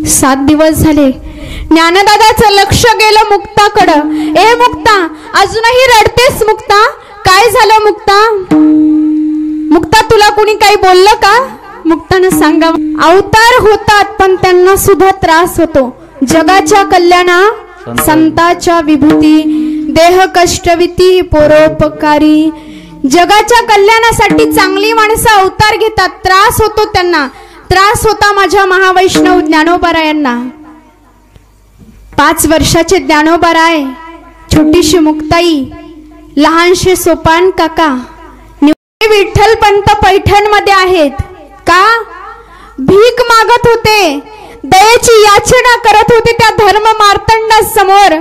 7 दिवस झाले. ज्ञानदादाचं लक्ष गेलं मुक्ताकडं. ए मुक्ता, अजूनही रडतेस मुक्ता? काय झालं मुक्ता? मुक्ता, तुला कुणी काही बोललं का? मुक्तानं सांगावं. अवतार होतात पण त्यांना सुद्धा त्रास होतो. जगाच्या कल्याणा संताच्या विभूती, देह कष्टविती परोपकारी. जगाच्या कल्याणासाठी चांगली माणसं अवतार घेतात. त्रास होतो त्यांना. त्रास होता माझ्या महावैष्णव ज्ञानोबारायांना. 5 वर्षाचे ज्ञानोबाराय, छोटीशी मुक्ताई, लहानशे सोपान काका, विठ्ठल पंत पैठण मध्ये आहेत. का? भीक मागत होते, दयेची याचना करत होते त्या धर्म मार्तंडा समोर.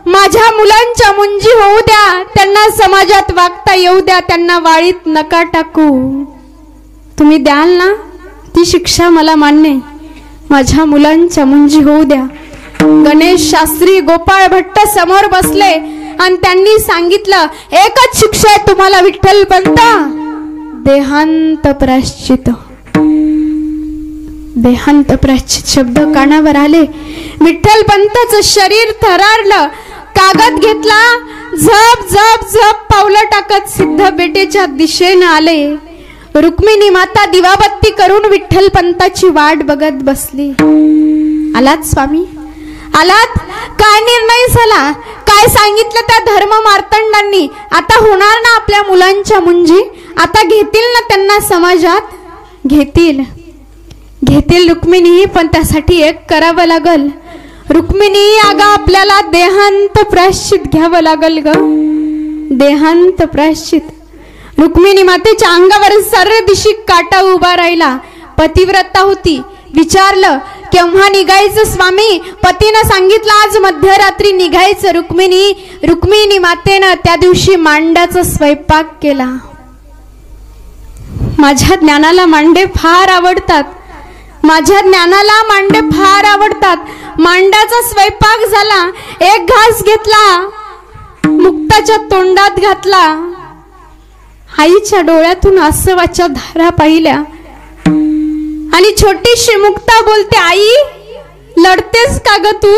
माझ्या मुलांच्या मुंजी होऊ द्या, त्यांना समाजात वागता येऊ द्या, त्यांना वाळीत नका टाकू. तुम्ही द्याल ना ती शिक्षा? मला मान्य. माझ्या मुलांच्या मुंजी होऊ द्या. गणेश शास्त्री, गोपाळ भट्ट समोर बसले आणि त्यांनी सांगितलं, एकच शिक्षा आहे तुम्हाला विठ्ठल पंत, देहांत प्रायश्चित. देहांत प्रायश्चित शब्द कानावर आले. विठ्ठल पंतचं शरीर थरारलं. कागद घेतला, झप झप झप पावलं टाकत सिद्ध बेटेच्या दिशेनं आले. रुक्मिणी माता दिवाबत्ती करून विठ्ठल पंताची वाट बघत बसली. आलात स्वामी, आलात? काय निर्णय झाला? काय सांगितलं त्या धर्म मार्तंडांनी? आता होणार ना आपल्या मुलांच्या मुंजी? आता घेतील ना त्यांना समाजात? घेतील, घेतील रुक्मिणी, पण त्यासाठी एक करावं लागल. रुक्मिणी, अगं आपल्याला देहांत प्रायश्चित घ्यावं लागल ग. देहांत प्रायश्चित. रुक्मिणी मातेच्या अंगावर सर्व दिशी काटा उभा राहिला. पतिव्रता होती. विचारलं, केव्हा निघायचं स्वामी? पतीनं सांगितलं आज मध्यरात्री निघायचं. रुक्मिणी मातेनं त्या दिवशी मांड्याचा स्वयंपाक केला. माझ्या ज्ञानाला मांडे फार आवडतात. माझ्या ज्ञानाला मांडे फार आवडतात. मांड्याचा स्वयंपाक झाला. एक घास घेतला, मुक्ताच्या तोंडात घातला. आईच्या डोळ्यातून आसवाच्या धारा पाहिल्या आणि छोटीशी मुक्ता बोलते, आई लढतेस का ग तू?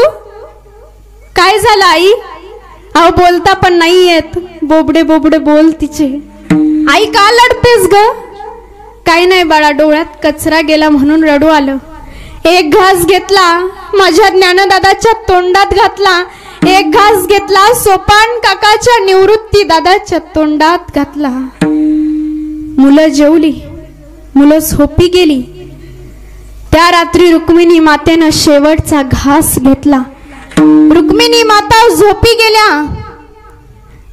काय झालं आई? अहो बोलता पण नाही येत. बोबडे बोबडे बोल तिचे. आई का लढतेस ग? काही नाही बाळा, डोळ्यात कचरा गेला म्हणून रडू आलं. एक घास घेतला, माझ्या ज्ञानदादाच्या तोंडात घातला. एक घास घेतला, सोपान काकाच्या निवृत्ती दादाच्या तोंडात घातला. मुलं जेवली, मुलं झोपी गेली. त्या रात्री रुक्मिणी मातेनं शेवटचा घास घेतला. रुक्मिणी माता झोपी गेल्या.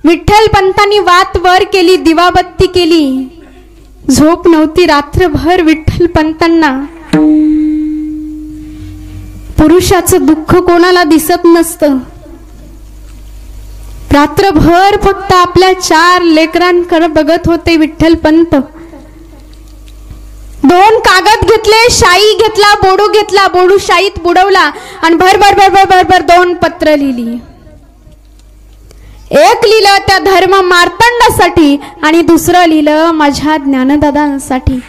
विठ्ठल पंतांनी वात वर केली, दिवाबत्ती केली. झोप नव्हती रात्रभर विठ्ठल पंतांना. पुरुषाचं दुःख कोणाला दिसत नसतं. रात्रभर फक्त आपल्या 4 लेकरांकडे बघत होते विठ्ठल पंत. 2 कागद घेतले, शाई घेतला, बोडू घेतला, बोडू शाईत बुडवला आणि भर भर भर भर भर 2 पत्र लिहिली. एक लिहिलं त्या धर्म मार्तंडासाठी आणि दुसरं लिहिलं माझ्या ज्ञानदादांसाठी.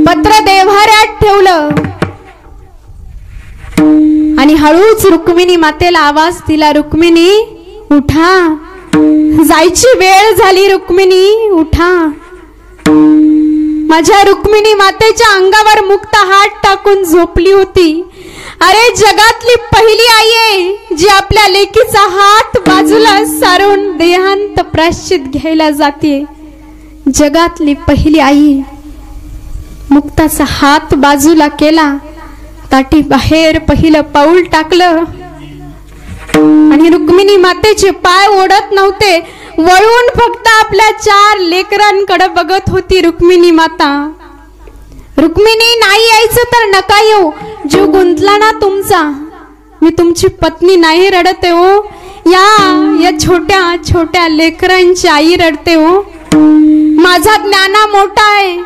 पत्र देव्हाऱ्यात ठेवलं आणि हळूच रुक्मिणी मातेला आवाज दिला, रुक्मिणी उठा, जायची वेळ झाली. रुक्मिणी उठा. माझ्या रुक्मिणी मातेच्या अंगावर मुक्ता हात टाकून झोपली होती. अरे जगातली पहिली आई आहे जी आपल्या लेकीचा हात बाजूला सारून देहांत प्रायश्चित घ्यायला जाते. जगातली पहिली आई. मुक्ताचा हात बाजूला केला, ताटी बाहेर पहिलं पाऊल टाकलं आणि रुक्मिणी मातेचे पाय ओढत नव्हते, वळून फक्त आपल्या 4 लेकरांकडे बघत होती रुक्मिणी माता. रुक्मिणी, नाही यायचं तर नका येऊ. जीव गुंतला ना तुमचा. मी तुमची पत्नी नाही रडते हो. या छोट्या छोट्या लेकरांची आई रडते हो. माझा ज्ञाना मोठा आहे,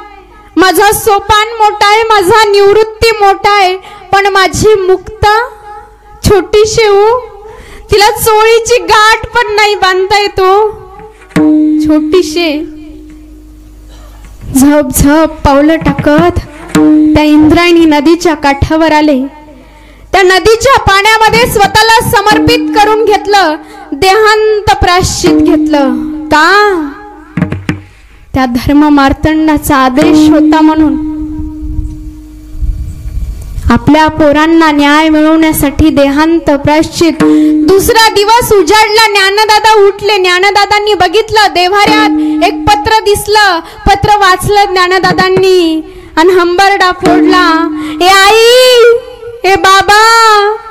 माझा सोपान मोठा आहे, माझा निवृत्ती मोठा आहे, पण माझी मुक्ता छोटीशी हो. तिला चोळीची गाठ पण नाही बांधता येतो. छोटीशी. झप झप पावलं टाकत त्या इंद्रायणी नदीच्या काठावर आले. त्या नदीच्या पाण्यामध्ये स्वतःला समर्पित करून घेतलं, देहांत प्रायश्चित घेतलं. का? त्या धर्म मार्तंडाचा आदेश होता म्हणून. आपल्या पोरांना न्याय मिळवण्यासाठी देहांत प्रायश्चित. दुसरा दिवस उजाडला, ज्ञानदादा उठले. ज्ञानदादांनी बघितलं, देव्हाऱ्यात एक पत्र दिसलं. पत्र वाचलं ज्ञानदादांनी आणि हंबरडा फोडला. ए आई, ए बाबा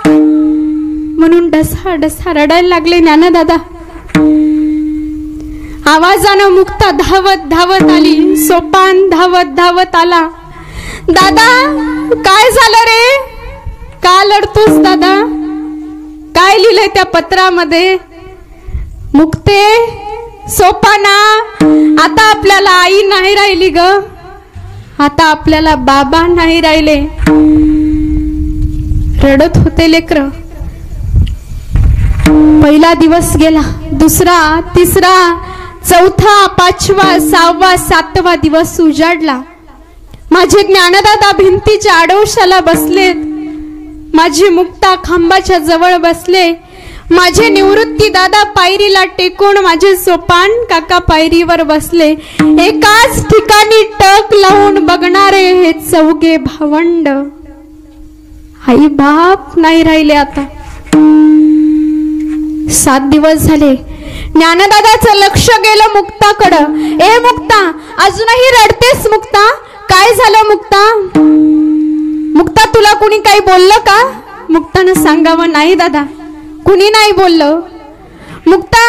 म्हणून डसा डसा रडायला लागले ज्ञानदादा. आवाजानं मुक्ता धावत धावत आली. सोपान धावत धावत आला. दादा, काय झालं रे? का लढतोस दादा? काय लिहिलंय त्या पत्रामध्ये? मुक्ते, सोपाना, आता आपल्याला आई नाही राहिली ग, आता आपल्याला बाबा नाही राहिले. रडत होते लेकर. पहिला दिवस गेला, दुसरा, तिसरा, चौथा, पाचवा, सहावा, सातवा दिवस उजाडला. माझे ज्ञानदादा भिंतीच्या आडोशाला बसलेत. माझी मुक्ता खांबाच्या जवळ बसले. माझे निवृत्ती दादा पायरीला टेकून, माझे सोपान काका पायरीवर बसले. एकाच ठिकाणी टक लावून बघणारे हे चौघे भावंड. आई बाप नाही राहिले आता. 7 दिवस झाले. ज्ञानदादाचं लक्ष गेलं मुक्ताकडं. ए मुक्ता, अजूनही रडतेस मुक्ता? काय झालं मुक्ता? मुक्ता, तुला कुणी काही बोललं का? मुक्तानं सांगावं, नाही दादा, कुणी नाही बोललं. मुक्ता,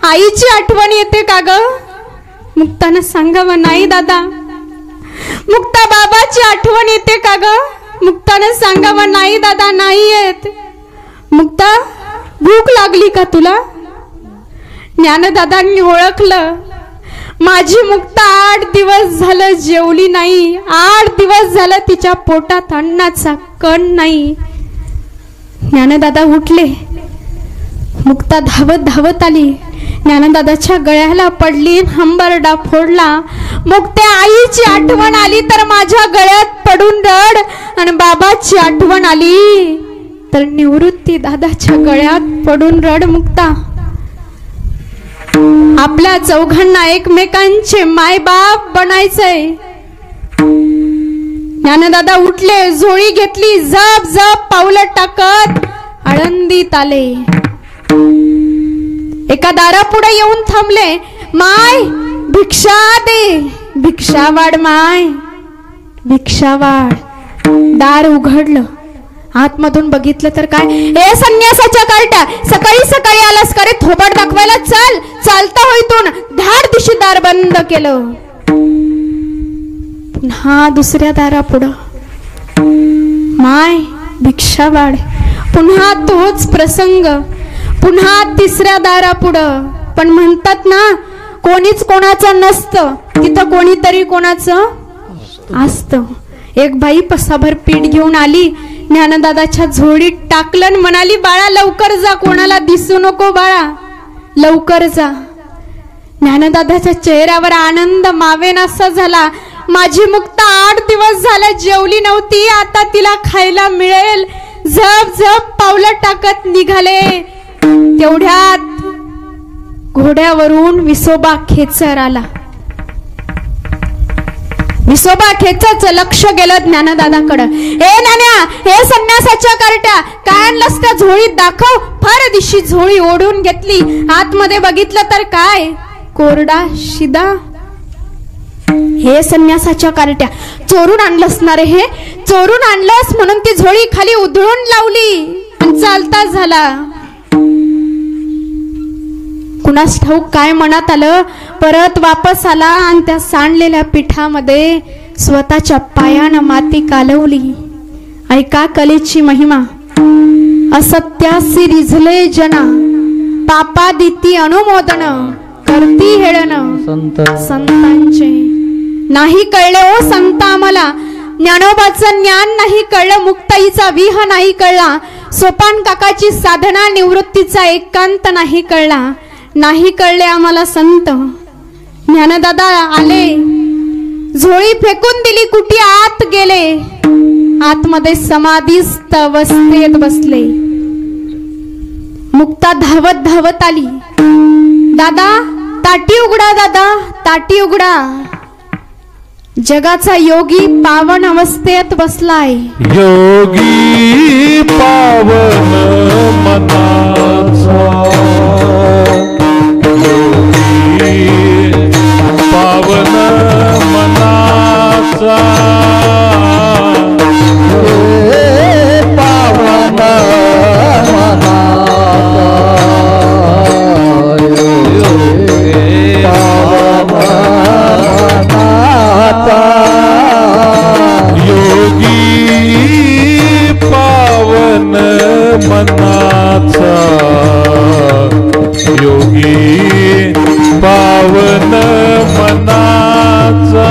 आईची आठवण येते का ग? मुक्तानं सांगावं, नाही दादा. मुक्ता, बाबाची आठवण येते का ग? मुक्तानं सांगावं, नाही दादा, नाही येत. मुक्ता, भूक लागली का तुला? ज्ञानदादांनी ओळखलं, माझी मुक्ता 8 दिवस झालं जेवली नाही. 8 दिवस झालं तिच्या पोटात अन्नाचा कण नाही. ज्ञानदादा उठले. मुक्ता धावत धावत आली. ज्ञानदादाच्या गळ्याला पडली, हंबरडा फोडला. मुक्त्या, आईची आठवण आली तर माझ्या गळ्यात पडून रड, आणि बाबाची आठवण आली तर निवृत्ती दादाच्या गळ्यात पडून रड. मुक्ता, आपल्या चौघांना एकमेकांचे मायबाप बनायचंय. ज्ञानदादा उठले, झोळी घेतली, जप जप पावलं टाकत आळंदीत आले. एका दारापुढे येऊन थांबले. माय, भिक्षा दे, भिक्षा वाढ माय, भिक्षा वाढ. दार उघडलं. आतमधून बघितलं तर काय, ए संन्यासाच्या कार्ट्या, सकाळी सकाळी आलास का रे थोबाड दाखवायला? चल, चालता होईतून. धाड दिशी दार बंद केलं. पुन्हा दुसऱ्या दारापुढं, माय, भिक्षा वाढ. पुन्हा तोच प्रसंग. पुन्हा तिसऱ्या दारापुढं. पण म्हणतात ना, कोणीच कोणाचं नसतं, तिथं कोणीतरी कोणाचं असतं. एक बाई पसाभर पीठ घेऊन आली. ज्ञानदादाच्या झोळीत टाकलं, म्हणाली, बाळा लवकर जा, कोणाला दिसू नको बाळा, लवकर जा. ज्ञानदादाच्या चेहऱ्यावर आनंद मावेनासा झाला. माझी मुक्ता 8 दिवस झाला जेवली नव्हती, आता तिला खायला मिळेल. झप झप पावलं टाकत निघाले. तेवढ्यात घोड्यावरून विसोबा खेचर आला. विसोबा खेचरचं लक्ष गेलं ज्ञानदादाकडं. ए नान्या, हे संन्यासाच्या कार्ट्या, काय आणलंस त्या झोळीत दाखव. फार दिशी झोळी ओढून घेतली. आतमध्ये बघितलं तर काय, कोरडा शिदा. हे संन्यासाच्या कार्ट्या, चोरून आणलंस ना रे? हे चोरून आणलंस म्हणून ती झोळी खाली उधळून लावली आणि चालता झाला. कुणास ठाऊक काय मनात आलं. परत वापस आला आणि त्या सांडलेल्या पिठामध्ये स्वतःच्या पायानं माती कालवली. ऐका कलेची महिमा. असत्यासी रिझले जना, पापादिती अनुमोदन, करती हेळन संतांचे. नाही कळले ओ संत आम्हाला, ज्ञानोबाचं ज्ञान नाही कळलं, मुक्ताईचा विह नाही कळला, सोपान काकाची साधना निवृत्तीचा एकांत नाही कळला. नाही कळले आम्हाला संत. ज्ञानदादा आले, झोळी फेकून दिली, कुटी आत गेले. आतमध्ये समाधीस्थ अवस्थेत बसले. मुक्ता धावत धावत आली. दादा ताटी उघडा, दादा ताटी उघडा. जगाचा योगी पावन अवस्थेत बसलाय. योगी पावन मनाचा, योगी पावन मनाचा, पावन मनाचा, योगी पावन मनाचा, योगी पावन मनाचा,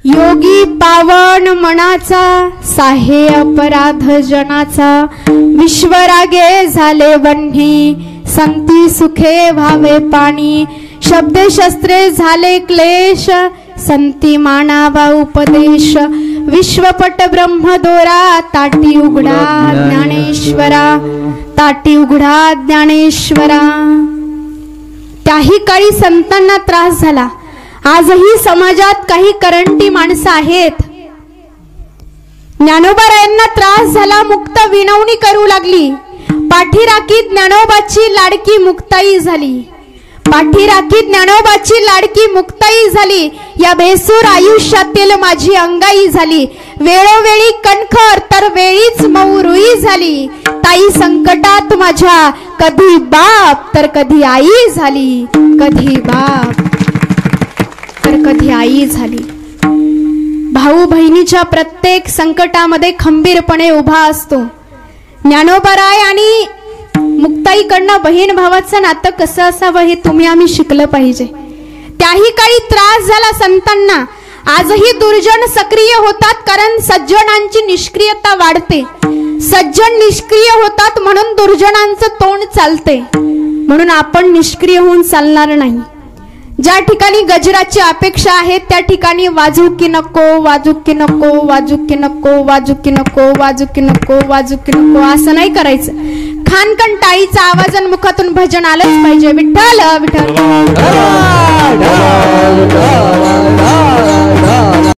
योगी पावन मनाचा, साहे अपराध जनाचा. विश्वरागे झाले वन्ही, संती सुखे व्हावे पाणी. शब्दे शस्त्रे झाले क्लेश, संती मानावा उपदेश. विश्वपट ब्रह्मदोरा, ताटी उघडा ज्ञानेश्वरा, ताटी उघडा ज्ञानेश्वरा. त्याही काळी संतांना त्रास झाला. आजही समाजात काही करंटी माणसं आहेत. ज्ञानोबारायांना त्रास झाला. मुक्त विनवणी करू लागली. पाठीराखीत ज्ञानोबाची लाडकी मुक्ताई झाली. पाठीराखीत ज्ञानोबाची लाडकी मुक्ताई झाली. या भेसूर आयुष्यातील माझी अंगाई झाली. वेळोवेळी कणखर तर वेळीच मऊरुई झाली. ताई संकटात माझ्या कधी बाप तर कधी आई झाली. कधी बाप तर कधी आई झाली. भाऊ बहिणीच्या प्रत्येक संकटामध्ये खंबीरपणे उभा असतो. ज्ञानोबाराय आणि मुक्ताईकडनं बहीण भावाचं नातं कसं असावं हे तुम्ही आम्ही शिकलं पाहिजे. त्याही काळी त्रास झाला संतांना. आजही दुर्जन सक्रिय होतात कारण सज्जनांची निष्क्रियता वाढते. सज्जन निष्क्रिय होतात म्हणून दुर्जनांचं तोंड चालते. म्हणून आपण निष्क्रिय होऊन चालणार नाही. ज्या ठिकाणी गजराची अपेक्षा आहे त्या ठिकाणी वाजूकी नको, वाजूकी नको, वाजूकी नको, वाजूकी नको, वाजूकी नको, वाजूकी नको असं नाही करायचं. खानकन टाळीचा आवाजान मुखातून भजन आलंच पाहिजे. विठ्ठल विठ्ठल.